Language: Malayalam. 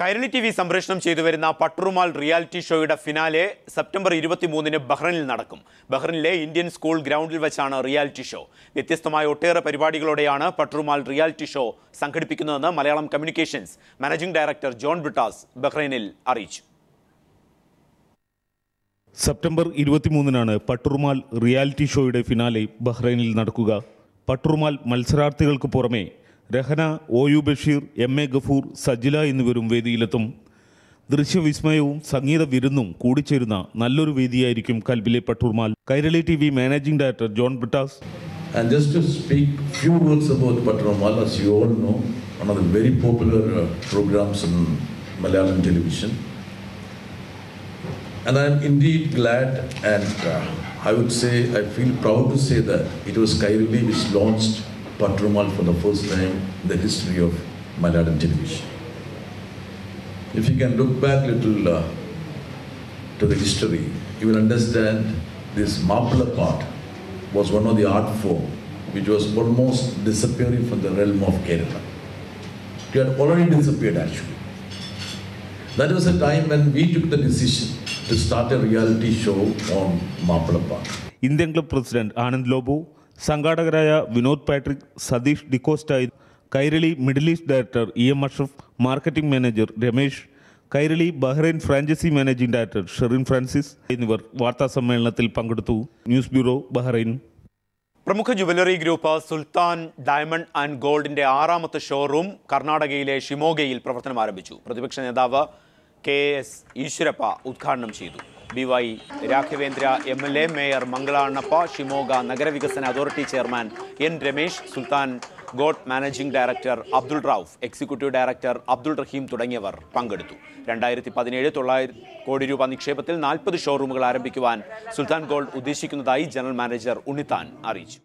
കൈരളി ടിവി സംപ്രേഷണം ചെയ്തു വരുന്ന പട്ടുറുമാൽ റിയാലിറ്റി ഷോയുടെ ഫിനാലെ സെപ്റ്റംബർ 23-ന് ബഹ്റൈനിൽ നടക്കും. ബഹ്റൈനിലെ ഇന്ത്യൻ സ്കൂൾ ഗ്രൗണ്ടിൽ വെച്ചാണ് റിയാലിറ്റി ഷോ. വ്യത്യസ്തമായ ഒട്ടേറെ പരിപാടികളോടെയാണ് പട്ടുറുമാൽ റിയാലിറ്റി ഷോ സംഘടിപ്പിക്കുന്നതെന്ന് Malayalam communications managing director John Brittas ബഹ്റൈനിൽ അറിയിച്ചു. സെപ്റ്റംബർ 23-നാണ് പട്ടുറുമാൽ റിയാലിറ്റി ഷോയുടെ ഫിനാലെ ബഹ്റൈനിൽ നടക്കുക. പട്ടുറുമാൽ മത്സരാർത്ഥികൾക്ക് പുറമെ രഹന, OU ബഷീർ, MA ഗഫൂർ, സജില എന്നിവരും വേദിയിലെത്തും. ദൃശ്യവിസ്മയവും സംഗീത വിരുന്നും കൂടിച്ചേരുന്ന നല്ലൊരു വേദിയായിരിക്കും കൽബിലെ Patturumal. Kairali TV managing director John Brittas. And just to speak few words about Paturumal, as you all know, one of the very popular programs in Malayalam television. And I am indeed glad and I would say I feel proud to say that it was Kairali which launched Paturumal for the first time in the history of Malayalam television. If you can look back a little to the history, you will understand this Mappila part was one of the art form which was almost disappearing from the realm of Kerala. It had already disappeared actually. That was a time when we took the decision to start a reality show on Mappila part. Indian club president Anand Lobo, സംഘാടകരായ Vinod Patrick, Satheesh D'Costa, Kairali Middle East director EM Ashraf, marketing manager Ramesh, Kairali Bahrain franchise managing director Sherin Francis എന്നിവർ വാർത്താ സമ്മേളനത്തിൽ പങ്കെടുത്തു. News bureau, Bahrain. പ്രമുഖ jewellery group Sultan diamond and ഗോൾഡിന്റെ 6ാമത്തെ ഷോറൂം കർണാടകയിലെ ഷിമോഗയിൽ പ്രവർത്തനം ആരംഭിച്ചു. പ്രതിപക്ഷ നേതാവ് KS ഈശ്വരപ്പ ഉദ്ഘാടനം ചെയ്തു. BY Raghavendra MLA, mayor Mangalannappa, Shimoga നഗരവികസന authority chairman N Ramesh, Sultan gold managing director Abdul Rauf, executive director Abdul Rahim തുടങ്ങിയവർ പങ്കെടുത്തു. 2017 900 കോടി രൂപ നിക്ഷേപത്തിൽ 40 ഷോറൂമുകൾ ആരംഭിക്കുവാൻ സുൽത്താൻ ഗോൾഡ് ഉദ്ദേശിക്കുന്നതായി ജനറൽ മാനേജർ ഉണ്ണിത്താൻ അറിയിച്ചു.